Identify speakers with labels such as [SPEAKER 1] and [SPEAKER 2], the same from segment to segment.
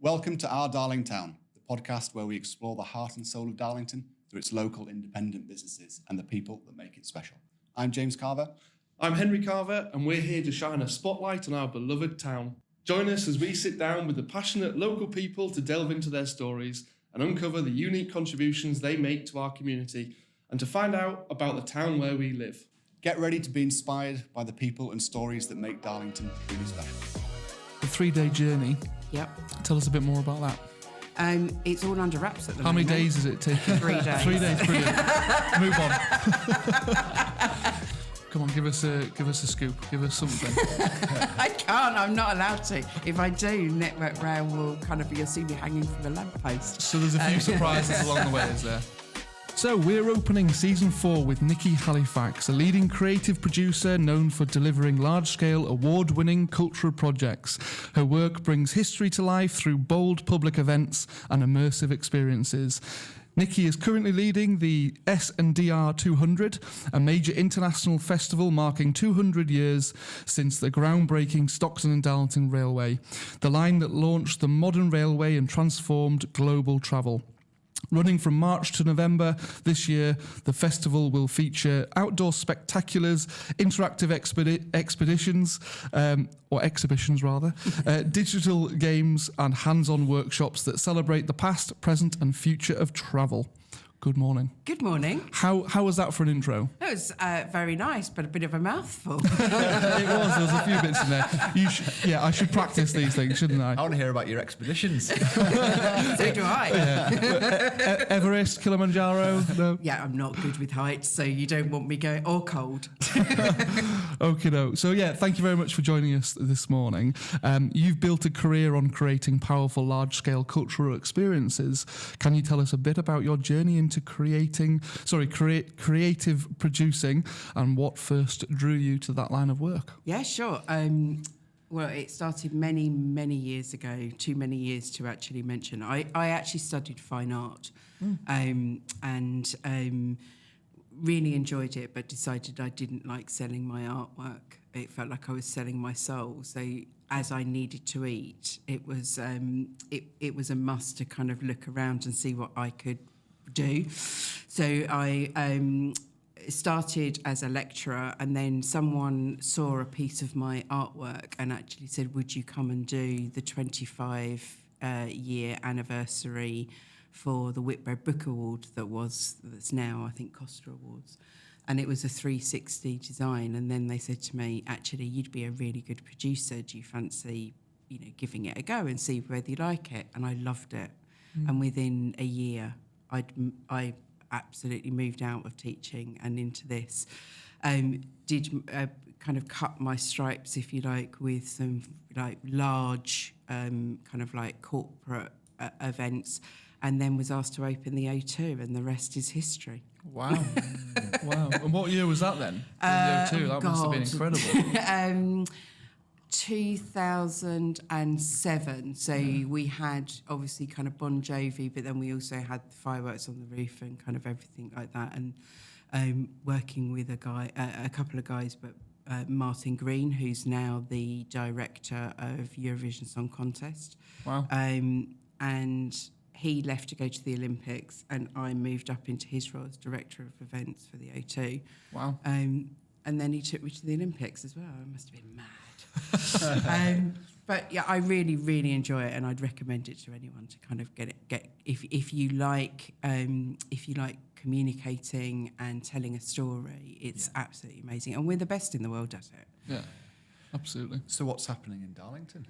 [SPEAKER 1] Welcome to Our Darlingtown, the podcast where we explore the heart and soul of Darlington through its local independent businesses and the people that make it special. I'm James Carver.
[SPEAKER 2] I'm Henry Carver, and we're here to shine a spotlight on our beloved town. Join us as we sit down with the passionate local people to delve into their stories and uncover the unique contributions they make to our community and to find out about the town where we live.
[SPEAKER 1] Get ready to be inspired by the people and stories that make Darlington really special.
[SPEAKER 3] A 3-day journey.
[SPEAKER 4] Yep.
[SPEAKER 3] Tell us a bit more about that.
[SPEAKER 4] It's all under wraps at the
[SPEAKER 3] How
[SPEAKER 4] moment.
[SPEAKER 3] many days is it taking?
[SPEAKER 4] 3 days.
[SPEAKER 3] 3 days, brilliant. Move on. Come on, give us a scoop. Give us something.
[SPEAKER 4] I can't. I'm not allowed to. If I do, Network Rail will you'll see me hanging from a lamppost.
[SPEAKER 3] So there's a few surprises along the way, is there? So we're opening season 4 with Niccy Hallifax, a leading creative producer known for delivering large-scale, award-winning cultural projects. Her work brings history to life through bold public events and immersive experiences. Niccy is currently leading the S&DR 200, a major international festival marking 200 years since the groundbreaking Stockton Darlington Railway, the line that launched the modern railway and transformed global travel. Running from March to November this year, the festival will feature outdoor spectaculars, interactive exhibitions, digital games and hands-on workshops that celebrate the past, present and future of travel. Good morning.
[SPEAKER 4] Good morning.
[SPEAKER 3] How was that for an intro?
[SPEAKER 4] That was very nice, but a bit of a mouthful.
[SPEAKER 3] It was. There was a few bits in there. I should practice these things, shouldn't I?
[SPEAKER 5] I want to hear about your expeditions.
[SPEAKER 4] So do I.
[SPEAKER 3] Yeah. Everest, Kilimanjaro. No.
[SPEAKER 4] Yeah, I'm not good with heights, so you don't want me going or cold.
[SPEAKER 3] Okay, no. So thank you very much for joining us this morning. You've built a career on creating powerful, large-scale cultural experiences. Can you tell us a bit about your journey into creative producing and what first drew you to that line of work?
[SPEAKER 4] Yeah, sure. Well, it started many, many years ago, too many years to actually mention. I actually studied fine art and really enjoyed it, but decided I didn't like selling my artwork. It felt like I was selling my soul. So as I needed to eat, it was a must to kind of look around and see what I could do. So I started as a lecturer, and then someone saw a piece of my artwork and actually said, would you come and do the 25-year anniversary for the Whitbread Book Award that's now, I think, Costa Awards. And it was a 360 design. And then they said to me, actually, you'd be a really good producer. Do you fancy, giving it a go and see whether you like it? And I loved it. And within a year, I absolutely moved out of teaching and into this. Did kind of cut my stripes, if you like, with some large corporate events, and then was asked to open the O2, and the rest is history.
[SPEAKER 3] Wow. Wow. And what year was that then? The O2, that must have been incredible. 2007. So we had obviously kind of Bon Jovi, but then we also had the fireworks on the roof and kind of everything like that. And working with a couple of guys, but Martin Green, who's now the director of Eurovision Song Contest. Wow.
[SPEAKER 4] And he left to go to the Olympics, and I moved up into his role as director of events for the O2.
[SPEAKER 3] Wow.
[SPEAKER 4] And then he took me to the Olympics as well. I must have been mad. But yeah, I really, really enjoy it, and I'd recommend it to anyone to kind of get if you like communicating and telling a story. It's absolutely amazing, and we're the best in the world at it.
[SPEAKER 3] Yeah, absolutely.
[SPEAKER 1] So what's happening in Darlington?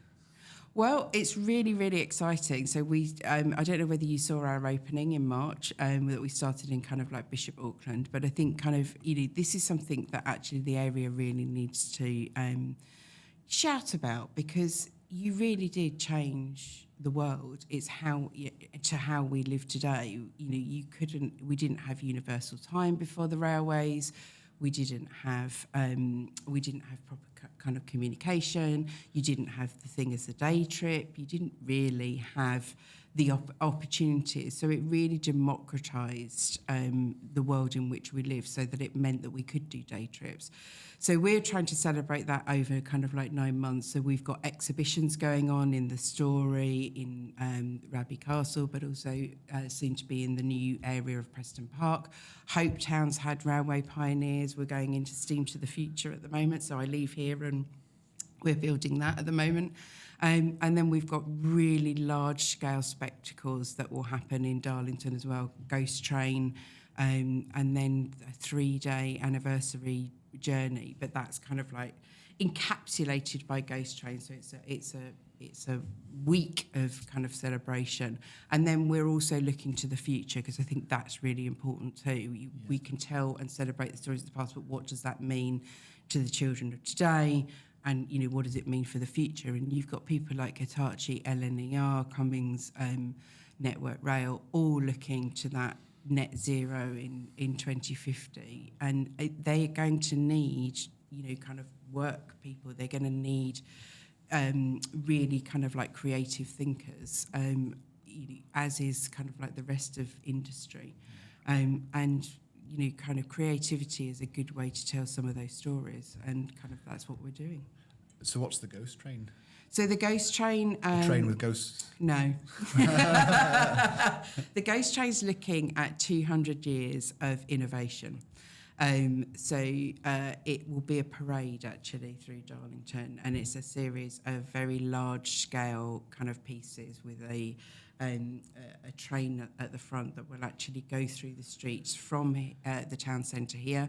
[SPEAKER 4] Well, it's really, really exciting. So we, I don't know whether you saw our opening in March, that we started in kind of like Bishop Auckland, but I think kind of, this is something that actually the area really needs to shout about, because you really did change the world. It's how we live today. We didn't have universal time before the railways. We didn't have proper kind of communication. You didn't have the thing as a day trip. You didn't really have the opportunities. So it really democratised the world in which we live, so that it meant that we could do day trips. So we're trying to celebrate that over kind of like 9 months. So we've got exhibitions going on in the Story, in Raby Castle, but also soon to be in the new area of Preston Park. Hope Town's had Railway Pioneers. We're going into Steam to the Future at the moment. So I leave here and we're building that at the moment. And then we've got really large-scale spectacles that will happen in Darlington as well. Ghost Train, and then a 3-day anniversary journey. But that's kind of like encapsulated by Ghost Train. So it's a week of kind of celebration. And then we're also looking to the future, because I think that's really important too. We can tell and celebrate the stories of the past, but what does that mean to the children of today? And, you know, what does it mean for the future? And you've got people like Hitachi, LNER, Cummings, Network Rail, all looking to that net zero in 2050. And they are going to need, you know, kind of work people. They're going to need really kind of like creative thinkers, as is kind of like the rest of industry. And, you know, kind of creativity is a good way to tell some of those stories, and kind of that's what we're doing.
[SPEAKER 1] So what's the Ghost Train?
[SPEAKER 4] So the Ghost Train...
[SPEAKER 1] A train with ghosts?
[SPEAKER 4] No. The Ghost Train's looking at 200 years of innovation. So it will be a parade, actually, through Darlington, and it's a series of very large-scale kind of pieces with a train at the front that will actually go through the streets from the town centre here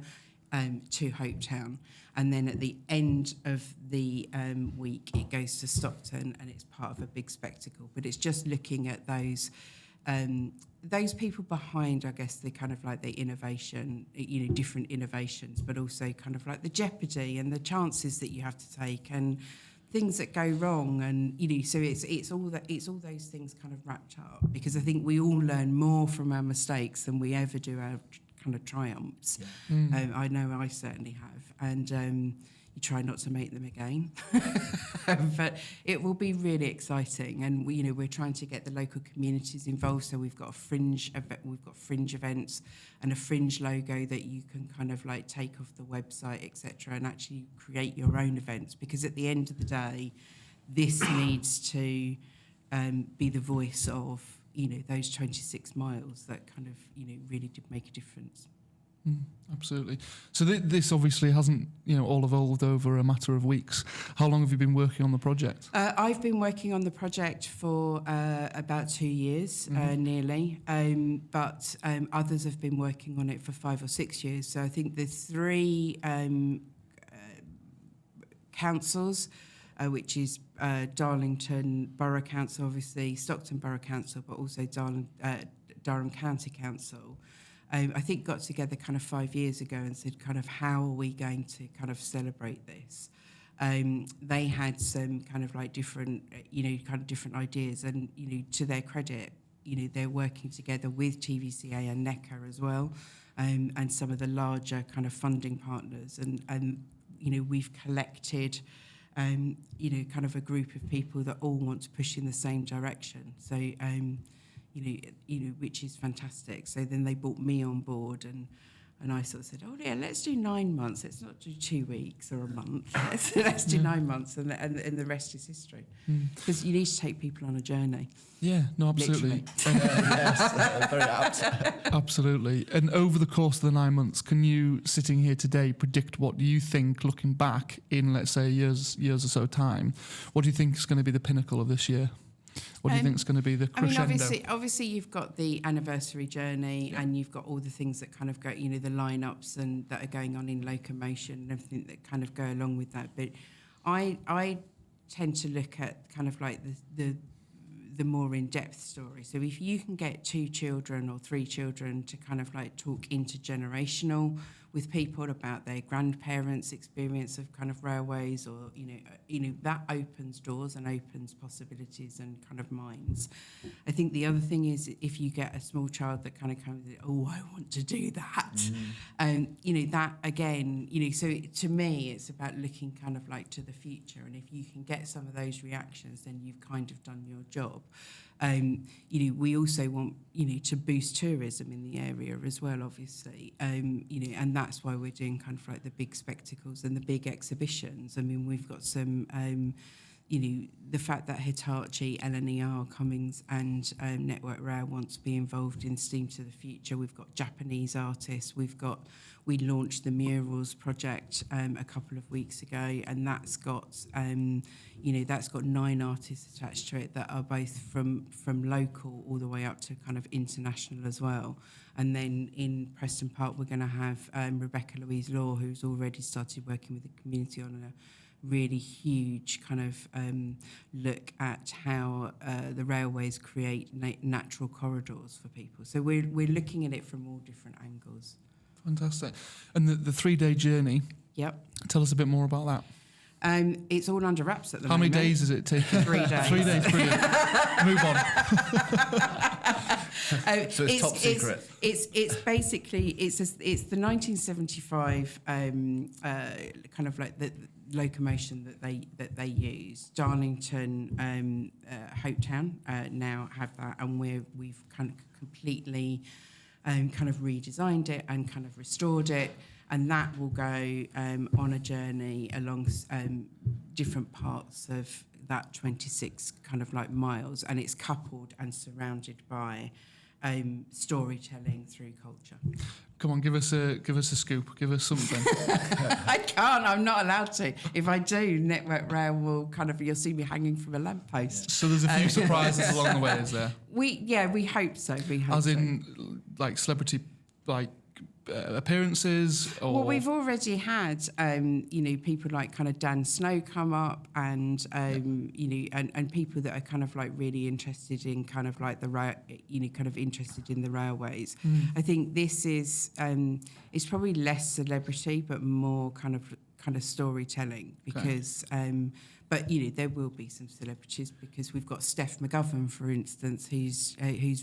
[SPEAKER 4] to Hope Town. And then at the end of the week, it goes to Stockton, and it's part of a big spectacle. But it's just looking at those people behind, I guess, the kind of like the innovation, you know, different innovations, but also kind of like the jeopardy and the chances that you have to take, and things that go wrong. And, you know, so it's all those things kind of wrapped up, because I think we all learn more from our mistakes than we ever do our kind of triumphs. Yeah. I know I certainly have, and you try not to make them again. But it will be really exciting, and we're trying to get the local communities involved. So we've got fringe events and a fringe logo that you can kind of like take off the website, etc., and actually create your own events, because at the end of the day, this needs to be the voice of those 26 miles that kind of really did make a difference.
[SPEAKER 3] Absolutely. So this obviously hasn't all evolved over a matter of weeks. How long have you been working on the project? I've
[SPEAKER 4] been working on the project for about 2 years, nearly, but others have been working on it for 5 or 6 years. So I think the 3 councils, which is Darlington Borough Council, obviously, Stockton Borough Council, but also Durham County Council, I think got together kind of 5 years ago and said kind of, how are we going to kind of celebrate this? They had some kind of like different, different ideas, and, to their credit, they're working together with TVCA and NECA as well, and some of the larger kind of funding partners. And we've collected, kind of a group of people that all want to push in the same direction. So, which is fantastic. So then they brought me on board, and I sort of said, oh yeah, let's do 9 months. Let's not do 2 weeks or a month. Let's do 9 months, and the rest is history. Because you need to take people on a journey.
[SPEAKER 3] Yeah, no, absolutely.
[SPEAKER 1] Yes, very apt.
[SPEAKER 3] Absolutely. And over the course of the 9 months, can you, sitting here today, predict what you think, looking back in, let's say, years or so time, what do you think is going to be the pinnacle of this year? What do you think is going to be the crescendo? I mean,
[SPEAKER 4] obviously you've got the anniversary journey, and you've got all the things that kind of go, the lineups and that are going on in locomotion and everything that kind of go along with that. But I tend to look at kind of like the more in-depth story. So if you can get 2 children or 3 children to kind of like talk intergenerational with people about their grandparents' experience of kind of railways, or that opens doors and opens possibilities and kind of minds. I think the other thing is, if you get a small child that kind of comes, oh, I want to do that, that again, so to me it's about looking kind of like to the future, and if you can get some of those reactions, then you've kind of done your job. We also want, to boost tourism in the area as well, obviously. And that's why we're doing kind of like the big spectacles and the big exhibitions. I mean, we've got some, the fact that Hitachi, S&DR, Cummings and Network Rail want to be involved in Steam to the Future. We've got Japanese artists. We launched the Murals project a couple of weeks ago, and that's got 9 artists attached to it that are both from local all the way up to kind of international as well. And then in Preston Park, we're going to have Rebecca Louise Law, who's already started working with the community on a really huge kind of look at how the railways create natural corridors for people. So we're looking at it from all different angles.
[SPEAKER 3] Fantastic. And the 3-day journey,
[SPEAKER 4] Yep.
[SPEAKER 3] tell us a bit more about that.
[SPEAKER 4] It's all under wraps at the
[SPEAKER 3] How
[SPEAKER 4] moment.
[SPEAKER 3] many days is it taking?
[SPEAKER 4] 3 days.
[SPEAKER 3] 3 days, brilliant. Move on.
[SPEAKER 5] So it's top secret.
[SPEAKER 4] It's basically it's the 1975 kind of like the locomotion that they use. Darlington, Hopetown now have that, and we've kind of completely kind of redesigned it and kind of restored it. And that will go on a journey along different parts of that 26 kind of like miles, and it's coupled and surrounded by storytelling through culture.
[SPEAKER 3] Come on, give us a scoop. Give us something.
[SPEAKER 4] I can't. I'm not allowed to. If I do, Network Rail will you'll see me hanging from a lamppost.
[SPEAKER 3] So there's a few surprises along the way, is there?
[SPEAKER 4] We hope so. We hope
[SPEAKER 3] As
[SPEAKER 4] so.
[SPEAKER 3] in, like celebrity, like appearances, or
[SPEAKER 4] Well, we've already had, people like kind of Dan Snow come up, and and people that are kind of like really interested in kind of like interested in the railways. I think this is it's probably less celebrity, but more kind of storytelling, because. But there will be some celebrities, because we've got Steph McGovern, for instance, who's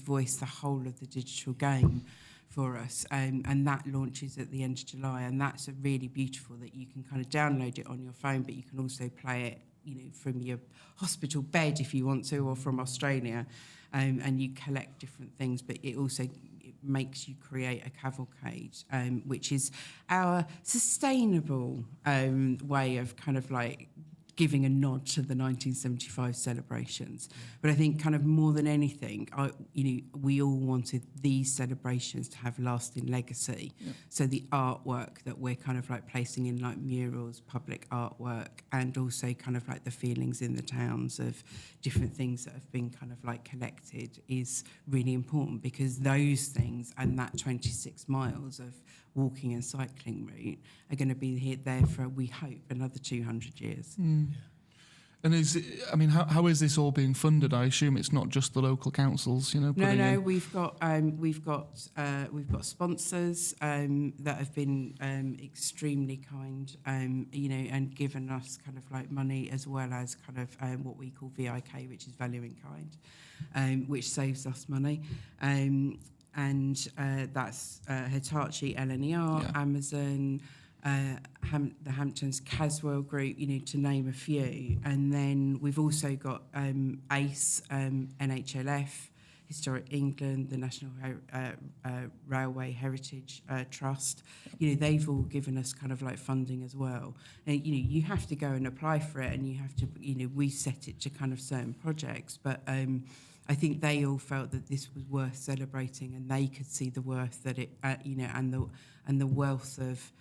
[SPEAKER 4] voiced the whole of the digital game for us, and that launches at the end of July, and that's a really beautiful that you can kind of download it on your phone, but you can also play it, from your hospital bed if you want to, or from Australia, and you collect different things, but it also makes you create a cavalcade, which is our sustainable way of kind of like giving a nod to the 1975 celebrations. But I think kind of more than anything, we all wanted these celebrations to have lasting legacy. Yeah. So the artwork that we're kind of like placing in like murals, public artwork, and also kind of like the feelings in the towns of different things that have been kind of like collected is really important, because those things and that 26 miles of walking and cycling route are going to be there for, we hope, another 200 years.
[SPEAKER 3] Mm. Yeah. And how is this all being funded? I assume it's not just the local councils,
[SPEAKER 4] No, we've got sponsors that have been extremely kind, and given us kind of like money, as well as kind of what we call VIK, which is value in kind, which saves us money. And that's Hitachi, S&DR, Amazon, the Hamptons, Caswell Group, to name a few. And then we've also got ACE, NHLF, Historic England, the National Railway Heritage Trust. They've all given us kind of like funding as well. And, you have to go and apply for it, and you have to, we set it to kind of certain projects, but I think they all felt that this was worth celebrating, and they could see the worth that it, and the wealth of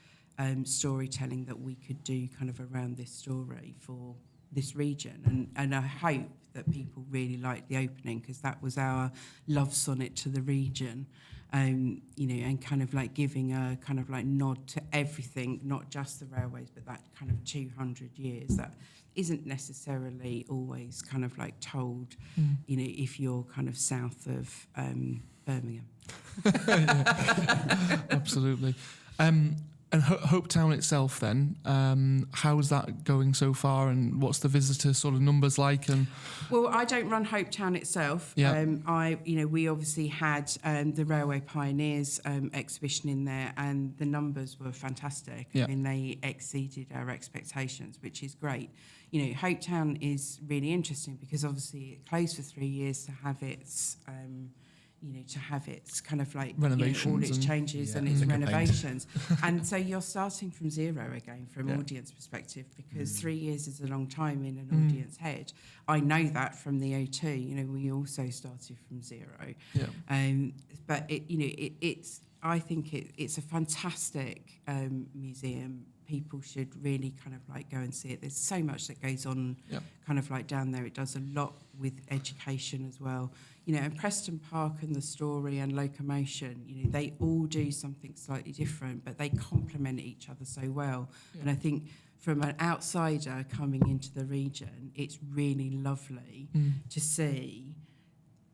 [SPEAKER 4] storytelling that we could do kind of around this story for this region. And I hope that people really liked the opening, because that was our love sonnet to the region, and kind of like giving a kind of like nod to everything, not just the railways, but that kind of 200 years that isn't necessarily always kind of like told, if you're kind of south of Birmingham.
[SPEAKER 3] Absolutely. And Hopetown itself, then, how is that going so far, and what's the visitor sort of numbers like? And
[SPEAKER 4] well, I don't run Hopetown itself.
[SPEAKER 3] Yeah.
[SPEAKER 4] We obviously had the Railway Pioneers exhibition in there, and the numbers were fantastic.
[SPEAKER 3] Yeah.
[SPEAKER 4] I mean, they exceeded our expectations, which is great. You know, Hopetown is really interesting because obviously it closed for 3 years to have its. To have its kind of like
[SPEAKER 3] Renovations
[SPEAKER 4] all its
[SPEAKER 3] and-
[SPEAKER 4] changes and its renovations, and so you're starting from zero again from audience perspective, because 3 years is a long time in an audience head. I know that from the O2. You know, we also started from zero.
[SPEAKER 3] Yeah.
[SPEAKER 4] But I think it's a fantastic museum. People should really kind of like go and see it. There's so much that goes on kind of like down there. It does a lot with education as well. You know, and Preston Park and the Story and Locomotion, you know, they all do something slightly different, but they complement each other so well. Yeah. And I think from an outsider coming into the region, it's really lovely to see.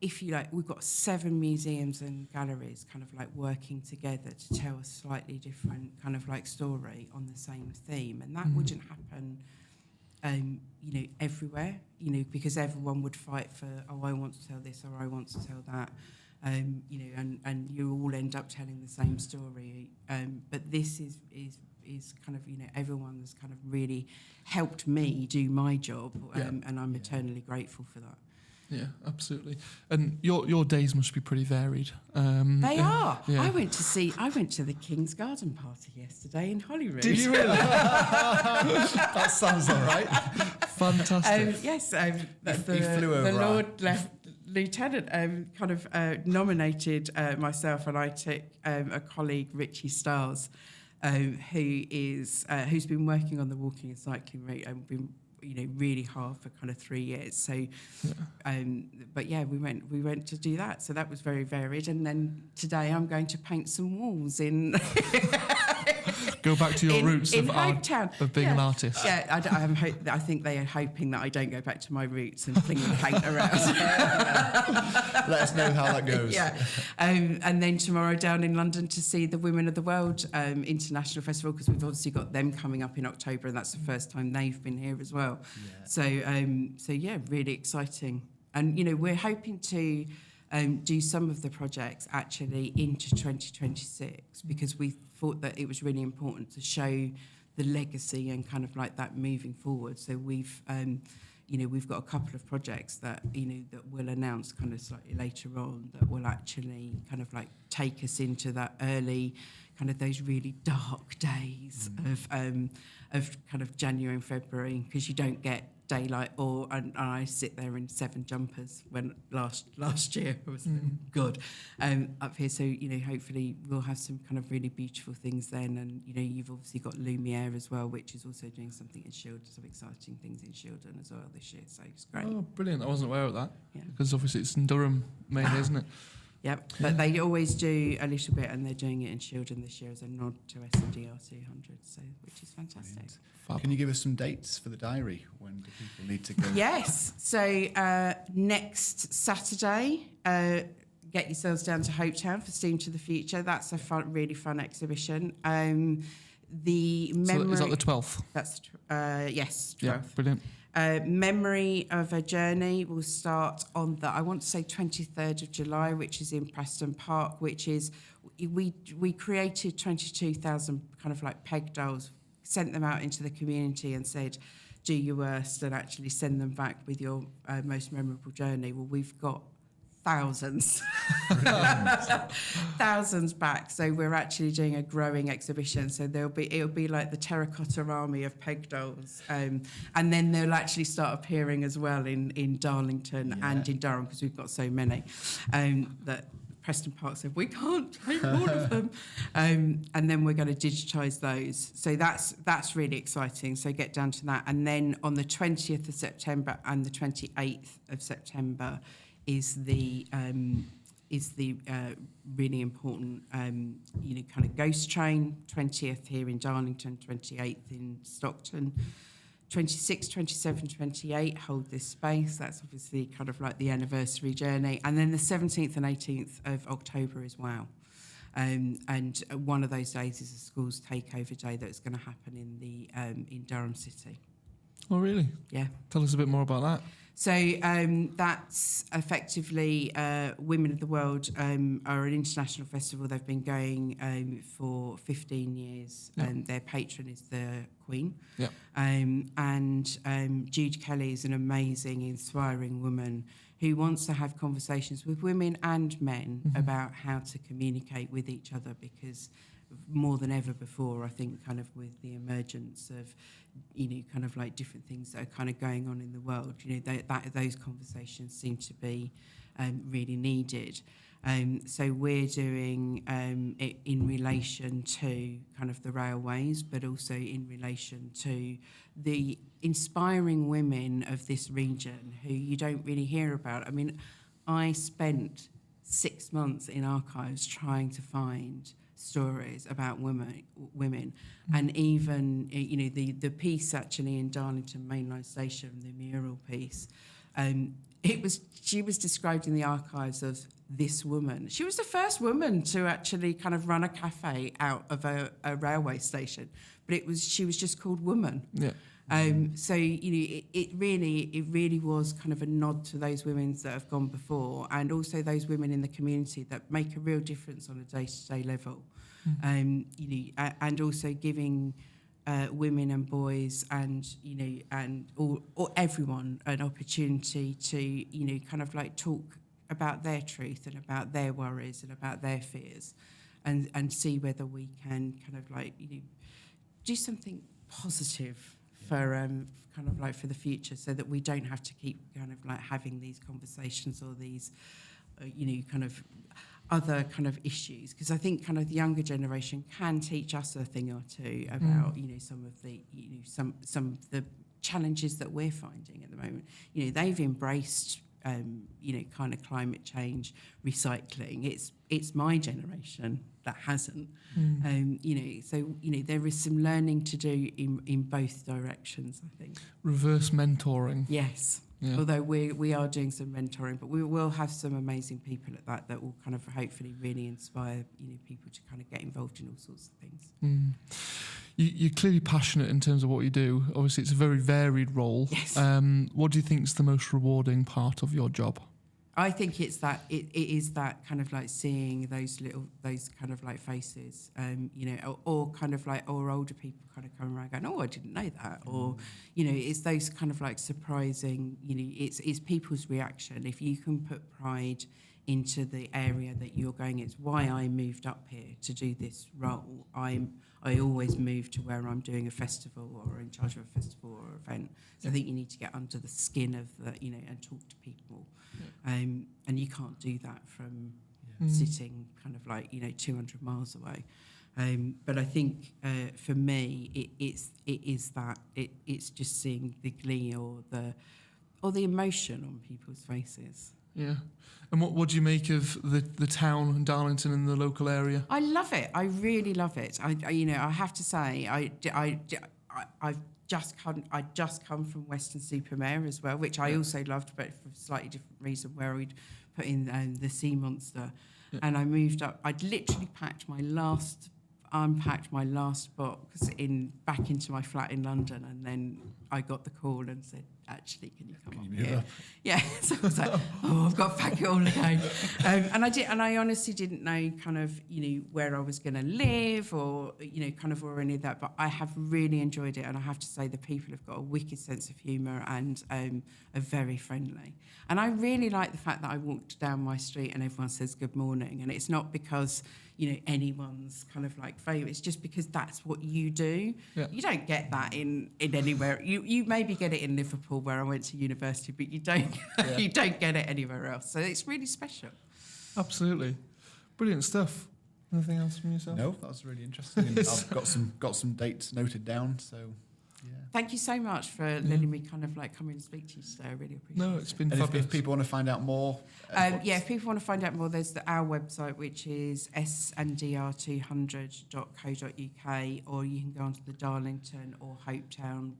[SPEAKER 4] If you like, we've got 7 museums and galleries kind of like working together to tell a slightly different kind of like story on the same theme, and that wouldn't happen, everywhere, because everyone would fight for, I want to tell this or I want to tell that, and you all end up telling the same story. But this is kind of, everyone's kind of really helped me do my job, and I'm eternally grateful for that.
[SPEAKER 3] Yeah, absolutely. And your days must be pretty varied.
[SPEAKER 4] They are.
[SPEAKER 3] Yeah.
[SPEAKER 4] I went to the King's Garden party yesterday in Holyrood.
[SPEAKER 3] Did you really?
[SPEAKER 1] That sounds all right.
[SPEAKER 3] Fantastic.
[SPEAKER 4] Yes,
[SPEAKER 1] You flew over.
[SPEAKER 4] the Lord Lieutenant kind of nominated myself, and I took a colleague, Richie Stiles, who's been working on the walking and cycling route and been really hard for kind of 3 years. So, but yeah, we went to do that. So that was very varied. And then today I'm going to paint some walls in.
[SPEAKER 3] Go back to your roots
[SPEAKER 4] in
[SPEAKER 3] of being an artist.
[SPEAKER 4] Yeah, I think they are hoping that I don't go back to my roots and fling the paint around.
[SPEAKER 1] Let us know how that goes.
[SPEAKER 4] Yeah, and then tomorrow down in London to see the Women of the World International Festival, because we've obviously got them coming up in October, and that's the first time they've been here as well. Yeah. So yeah, really exciting, and we're hoping to do some of the projects actually into 2026, because we thought that it was really important to show the legacy and kind of like that moving forward. So we've got a couple of projects that that we'll announce kind of slightly later on, that will actually kind of like take us into that early kind of those really dark days of kind of January and February, because you don't get daylight, and I sit there in 7 jumpers when last year I was good up here. So hopefully we'll have some kind of really beautiful things then, and you've obviously got Lumiere as well, which is also doing something in Shildon, some exciting things in Shildon as well this year. So it's great.
[SPEAKER 3] Oh, brilliant! I wasn't aware of that.
[SPEAKER 4] Yeah.
[SPEAKER 3] Because obviously it's in Durham mainly, isn't it?
[SPEAKER 4] Yep, but they always do a little bit, and they're doing it in Shildon this year as a nod to S&DR 200, so which is fantastic.
[SPEAKER 3] Fab.
[SPEAKER 1] Can you give us some dates for the diary? When do people need to go?
[SPEAKER 4] Yes, so next Saturday, get yourselves down to Hopetown for Steam to the Future. That's a really fun exhibition. The memory.
[SPEAKER 3] So is that the 12th?
[SPEAKER 4] That's yes, 12th.
[SPEAKER 3] Yeah, brilliant.
[SPEAKER 4] Memory of a Journey will start on the, I want to say 23rd of July, which is in Preston Park, which is, we created 22,000 kind of like peg dolls, sent them out into the community and said, do your worst and actually send them back with your most memorable journey. Well, we've got thousands, thousands back. So we're actually doing a growing exhibition. So it'll be like the terracotta army of peg dolls, and then they'll actually start appearing as well in Darlington and in Durham, because we've got so many that Preston Park said we can't take all of them, and then we're going to digitise those. So that's really exciting. So get down to that, and then on the 20th of September and the 28th of September is the really important kind of ghost train. 20th here in Darlington, 28th in Stockton. 26, 27, 28 hold this space. That's obviously kind of like the anniversary journey. And then the 17th and 18th of October as well. And one of those days is a schools takeover day that's going to happen in Durham City.
[SPEAKER 3] Oh, really?
[SPEAKER 4] Yeah.
[SPEAKER 3] Tell us a bit more about that.
[SPEAKER 4] So that's effectively Women of the World are an international festival. They've been going for 15 years, and their patron is the Queen.
[SPEAKER 3] Yeah.
[SPEAKER 4] And Jude Kelly is an amazing, inspiring woman who wants to have conversations with women and men about how to communicate with each other, because more than ever before, I think kind of with the emergence of, kind of like different things that are kind of going on in the world, those conversations seem to be really needed. So we're doing it in relation to kind of the railways, but also in relation to the inspiring women of this region who you don't really hear about. I mean, I spent 6 months in archives trying to find stories about women, and even the piece actually in Darlington Mainline Station, the mural piece, she was described in the archives of this woman. She was the first woman to actually kind of run a cafe out of a railway station, but she was just called Woman.
[SPEAKER 3] Yeah.
[SPEAKER 4] So it really was kind of a nod to those women that have gone before, and also those women in the community that make a real difference on a day-to-day level. And also giving women and boys and or everyone an opportunity to kind of like talk about their truth and about their worries and about their fears, and see whether we can kind of like do something positive for kind of like for the future, so that we don't have to keep kind of like having these conversations or these kind of other kind of issues, because I think kind of the younger generation can teach us a thing or two about some of the some of the challenges that we're finding at the moment. They've embraced kind of climate change, recycling. It's my generation that hasn't. So there is some learning to do in both directions, I think.
[SPEAKER 3] Reverse mentoring.
[SPEAKER 4] Yes.
[SPEAKER 3] Yeah.
[SPEAKER 4] Although we are doing some mentoring, but we will have some amazing people at that will kind of hopefully really inspire people to kind of get involved in all sorts of things.
[SPEAKER 3] You're clearly passionate in terms of what you do. Obviously, it's a very varied role.
[SPEAKER 4] Yes.
[SPEAKER 3] What do you think is the most rewarding part of your job?
[SPEAKER 4] I think it's that it is that kind of like seeing those kind of like faces, or kind of like, or older people kind of coming around going, oh, I didn't know that, or it's those kind of like surprising, it's people's reaction. If you can put pride into the area that you're going, it's why I moved up here to do this role. I always move to where I'm doing a festival or in charge of a festival or event. So I think you need to get under the skin of the, and talk to people. And you can't do that from sitting kind of like, 200 miles away. But I think for me, it's just seeing the glee or the emotion on people's faces.
[SPEAKER 3] Yeah. And what do you make of the town and Darlington and the local area?
[SPEAKER 4] I love it. I really love it. I have to say, I've just come from Weston-super-Mare as well, which I also loved, but for a slightly different reason, where we'd put in the Sea Monster, and I moved up. I'd literally unpacked my last box back into my flat in London, and then I got the call and said, actually, can you come up here? Yeah, so I was like, I've got to pack it all again. And I honestly didn't know kind of, where I was going to live or, kind of or any of that, but I have really enjoyed it, and I have to say the people have got a wicked sense of humour and are very friendly. And I really like the fact that I walked down my street and everyone says good morning, and it's not because anyone's kind of like favourite. It's just because that's what you do. Yeah. You don't get that in anywhere. You maybe get it in Liverpool, where I went to university, but you don't you don't get it anywhere else. So it's really special.
[SPEAKER 3] Absolutely, brilliant stuff. Anything else from yourself?
[SPEAKER 1] No, that was really interesting. And I've got some dates noted down. So yeah.
[SPEAKER 4] Thank you so much for letting me kind of like come in and speak to you today. I really appreciate it.
[SPEAKER 3] No, it's been
[SPEAKER 1] and
[SPEAKER 3] fabulous.
[SPEAKER 1] If people want to find out more,
[SPEAKER 4] if people want to find out more, there's our website, which is S&DR200.co.uk, or you can go onto the Darlington or Hopetown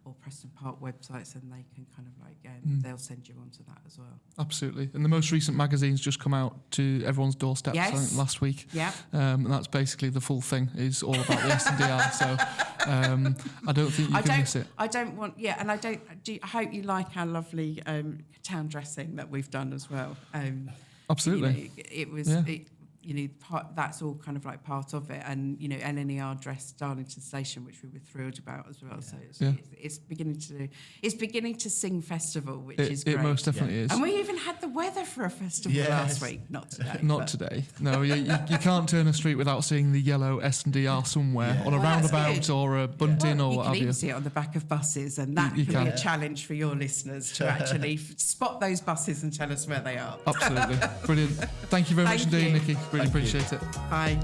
[SPEAKER 4] or Preston Park websites, and they can kind of like they'll send you onto that as well.
[SPEAKER 3] Absolutely. And the most recent magazine's just come out to everyone's doorsteps,
[SPEAKER 4] Yes.
[SPEAKER 3] I think, last week.
[SPEAKER 4] Yeah.
[SPEAKER 3] And that's basically the full thing, is all about the S&DR. So I don't think you can miss it.
[SPEAKER 4] I don't want, and I hope you like our lovely town dressing that we've done as well.
[SPEAKER 3] Absolutely.
[SPEAKER 4] It was, that's all kind of like part of it. And, LNER dressed Darlington Station, which we were thrilled about as well. So it's beginning to sing festival, which is great.
[SPEAKER 3] It most definitely is.
[SPEAKER 4] And we even had the weather for a festival last week. Not today.
[SPEAKER 3] Not today. No, you can't turn a street without seeing the yellow S&DR somewhere on a roundabout or a bunting or
[SPEAKER 4] you
[SPEAKER 3] what
[SPEAKER 4] can
[SPEAKER 3] have
[SPEAKER 4] even
[SPEAKER 3] you.
[SPEAKER 4] see it on the back of buses, and that
[SPEAKER 3] You
[SPEAKER 4] can
[SPEAKER 3] can.
[SPEAKER 4] be a challenge for your listeners to actually spot those buses and tell us where they are.
[SPEAKER 3] Absolutely. Brilliant. Thank you very much
[SPEAKER 4] Thank
[SPEAKER 3] indeed,
[SPEAKER 4] you.
[SPEAKER 3] Niccy. Really appreciate it.
[SPEAKER 4] Bye.